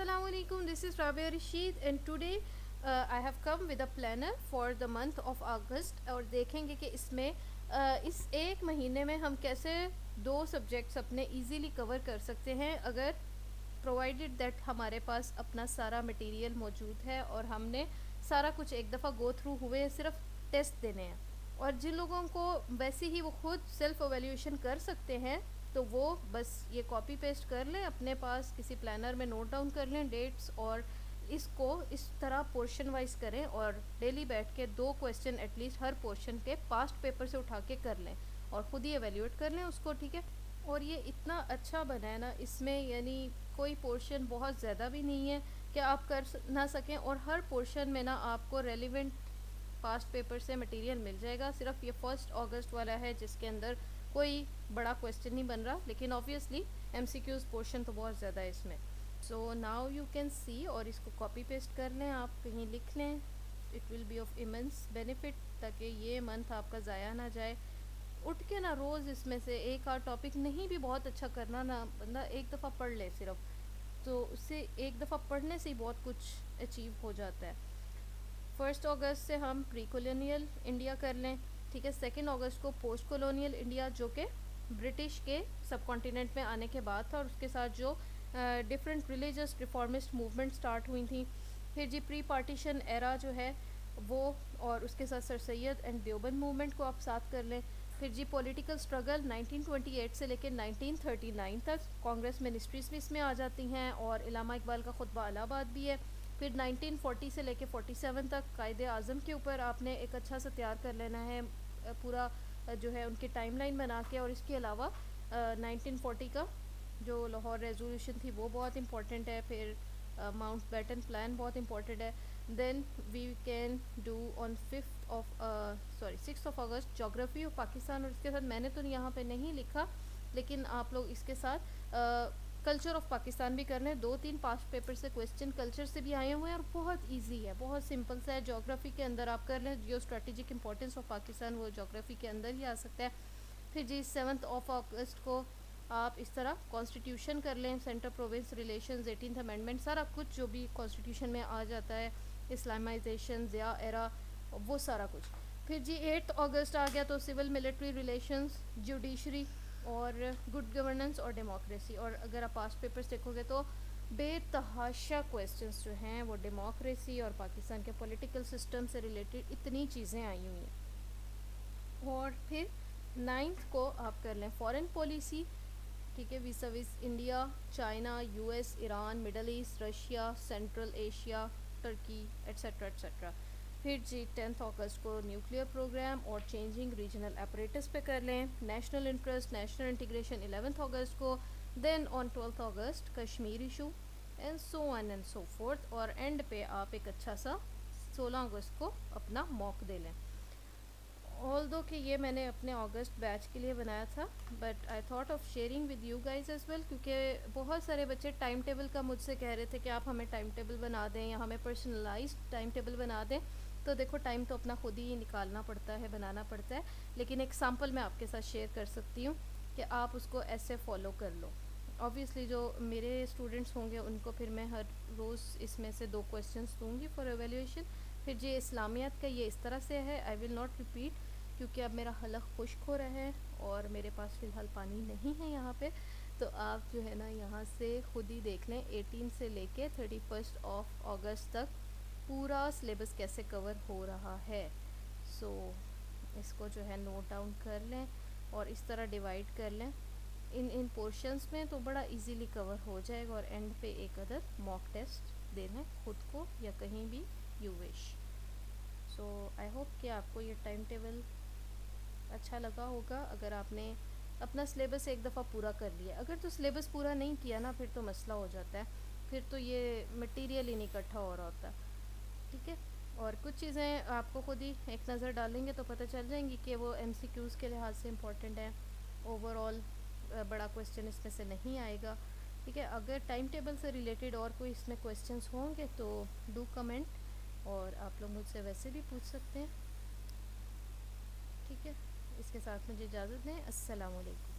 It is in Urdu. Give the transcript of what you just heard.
Assalamu alaikum, this is Rabia Rashid and today I have come with a planner for the month of August اور دیکھیں گے کہ اس میں اس ایک مہینے میں ہم کیسے 2 سبجیکٹس اپنے ایزیلی کور کر سکتے ہیں اگر پرووائڈیڈ دیٹ ہمارے پاس اپنا سارا مٹیریل موجود ہے اور ہم نے سارا کچھ ایک دفعہ گو تھرو ہوئے صرف ٹیسٹ دینے ہیں. اور جن لوگوں کو ویسے ہی وہ خود سیلف ایویلیویشن کر سکتے ہیں تو وہ بس یہ کاپی پیسٹ کر لیں اپنے پاس کسی پلانر میں نوٹ ڈاؤن کر لیں ڈیٹس اور اس کو اس طرح پورشن وائز کریں اور ڈیلی بیٹھ کے 2 کویسچن ایٹ لیسٹ ہر پورشن کے پاسٹ پیپر سے اٹھا کے کر لیں اور خود ہی ایویلیویٹ کر لیں اس کو. ٹھیک ہے. اور یہ اتنا اچھا بنا ہے نا اس میں یعنی کوئی پورشن بہت زیادہ بھی نہیں ہے کہ آپ کر نہ سکیں اور ہر پورشن میں نا آپ کو ریلیونٹ پاسٹ پیپر سے مٹیریل مل جائے گا. صرف یہ 1 اگست والا ہے جس کے اندر کوئی بڑا کویسچن نہیں بن رہا لیکن obviously M C Qs portion تو بہت زیادہ ہے اس میں. So now you can see اور اس کو کاپی پیسٹ کر لیں آپ کہیں لکھ لیں. It will be of immense benefit تاکہ یہ منتھ آپ کا ضائع نہ جائے. اٹھ کے نا روز اس میں سے ایک آدھ ٹاپک نہیں بھی بہت اچھا کرنا نا بندہ ایک دفعہ پڑھ لے صرف تو اس سے ایک دفعہ پڑھنے سے ہی بہت کچھ اچیو ہو جاتا ہے. 1 اگست سے ہم پری کولونیل انڈیا کر لیں. ٹھیک ہے. 2 اگست کو پوسٹ کولونیل انڈیا جو کہ برٹش کے سب کانٹیننٹ میں آنے کے بعد تھا اور اس کے ساتھ جو different religious reformist movement start ہوئی تھیں. پھر جی پری پارٹیشن ایرا جو ہے وہ اور اس کے ساتھ سر سید اینڈ دیوبند موومنٹ کو آپ ساتھ کر لیں. پھر جی پولیٹیکل اسٹرگل 1928 سے لے کے 1939 تک کانگریس منسٹریز بھی اس میں آ جاتی ہیں اور علامہ اقبال کا خطبہ الہ آباد بھی ہے. پھر 1940 سے لے کے 47 تک قائد اعظم کے اوپر آپ نے ایک اچھا سا تیار کر لینا ہے پورا جو ہے ان کی ٹائم لائن بنا کے. اور اس کے علاوہ 1940 کا جو لاہور ریزولوشن تھی وہ بہت امپورٹنٹ ہے. پھر ماؤنٹ بیٹن پلان بہت امپورٹنٹ ہے. Then we can do on 6 اگست جغرافی آف پاکستان اور اس کے ساتھ میں نے تو یہاں پہ نہیں لکھا لیکن آپ لوگ اس کے ساتھ کلچر آف پاکستان بھی کر لیں. 2-3 پاسٹ پیپر سے کویسچن کلچر سے بھی آئے ہوئے ہیں اور بہت ایزی ہے بہت سمپل سا ہے. جغرافی کے اندر آپ کر لیں geo strategic importance of Pakistan وہ جغرافی کے اندر ہی آ سکتا ہے. پھر جی 7 اگست کو آپ اس طرح کانسٹیٹیوشن کر لیں centre province relations 18th amendment سارا کچھ جو بھی کانسٹیٹیوشن میں آ جاتا ہے اسلامائزیشن ضیاء ایرا وہ سارا کچھ. پھر جی 8 اگست آ گیا تو سول ملٹری ریلیشنز جوڈیشری اور گڈ گورننس اور ڈیموکریسی. اور اگر آپ پاسٹ پیپرس دیکھو گے تو بے تحاشا کویسچنس جو ہیں وہ ڈیموکریسی اور پاکستان کے پولیٹیکل سسٹم سے ریلیٹڈ اتنی چیزیں آئی ہوئی ہیں. اور پھر 9 کو آپ کر لیں فارن پالیسی. ٹھیک ہے. Vis-a-vis India China U S Iran Middle East Russia Central Asia Turkey etcetera etcetera. پھر جی 10 اگست کو نیوکلیئر پروگرام اور چینجنگ ریجنل اپریٹس پہ کر لیں. نیشنل انٹرسٹ نیشنل انٹیگریشن 11 اگست کو. دین آن 12 اگست Kashmir issue and so on and so forth. اور اینڈ پہ آپ ایک اچھا سا 16 اگست کو اپنا موک دے لیں. آل دو کہ یہ میں نے اپنے اگست بیچ کے لیے بنایا تھا but I thought of sharing with you guys as well کیونکہ بہت سارے بچے ٹائم ٹیبل کا مجھ سے کہہ رہے تھے کہ آپ ہمیں ٹائم ٹیبل بنا دیں یا ہمیں پرسنلائزڈ ٹائم ٹیبل بنا دیں. تو دیکھو ٹائم تو اپنا خود ہی نکالنا پڑتا ہے بنانا پڑتا ہے لیکن ایک سیمپل میں آپ کے ساتھ شیئر کر سکتی ہوں کہ آپ اس کو ایسے فالو کر لو. آبویسلی جو میرے اسٹوڈنٹس ہوں گے ان کو پھر میں ہر روز اس میں سے 2 کویسچنس دوں گی فار ایویلیویشن. پھر جی اسلامیات کا یہ اس طرح سے ہے آئی ول ناٹ ریپیٹ کیونکہ اب میرا حلق خشک ہو رہا ہے اور میرے پاس فی الحال پانی نہیں ہے یہاں پہ. تو آپ جو ہے نا یہاں سے خود ہی دیکھ لیں 18 سے لے کے 31 اگست تک پورا سلیبس کیسے کور ہو رہا ہے. سو اس کو جو ہے نوٹ ڈاؤن کر لیں اور اس طرح ڈیوائڈ کر لیں ان پورشنس میں تو بڑا ایزیلی کور ہو جائے گا. اور اینڈ پہ ایک عدد موک ٹیسٹ دے لیں خود کو یا کہیں بھی you wish. So I hope کہ آپ کو یہ ٹائم ٹیبل اچھا لگا ہوگا. اگر آپ نے اپنا سلیبس ایک دفعہ پورا کر لیا اگر تو سلیبس پورا نہیں کیا نا پھر تو مسئلہ ہو جاتا ہے پھر تو یہ مٹیریل ہی نہیں اکٹھا ہو رہا ہوتا. ٹھیک ہے. اور کچھ چیزیں آپ کو خود ہی ایک نظر ڈالیں گے تو پتہ چل جائیں گی کہ وہ ایم سی کیوز کے لحاظ سے امپورٹنٹ ہیں. اوور آل بڑا کویسچن اس میں سے نہیں آئے گا. ٹھیک ہے. اگر ٹائم ٹیبل سے ریلیٹڈ اور کوئی اس میں کویسچنس ہوں گے تو ڈو کمنٹ اور آپ لوگ مجھ سے ویسے بھی پوچھ سکتے ہیں. ٹھیک ہے. اس کے ساتھ مجھے اجازت دیں. السلام علیکم.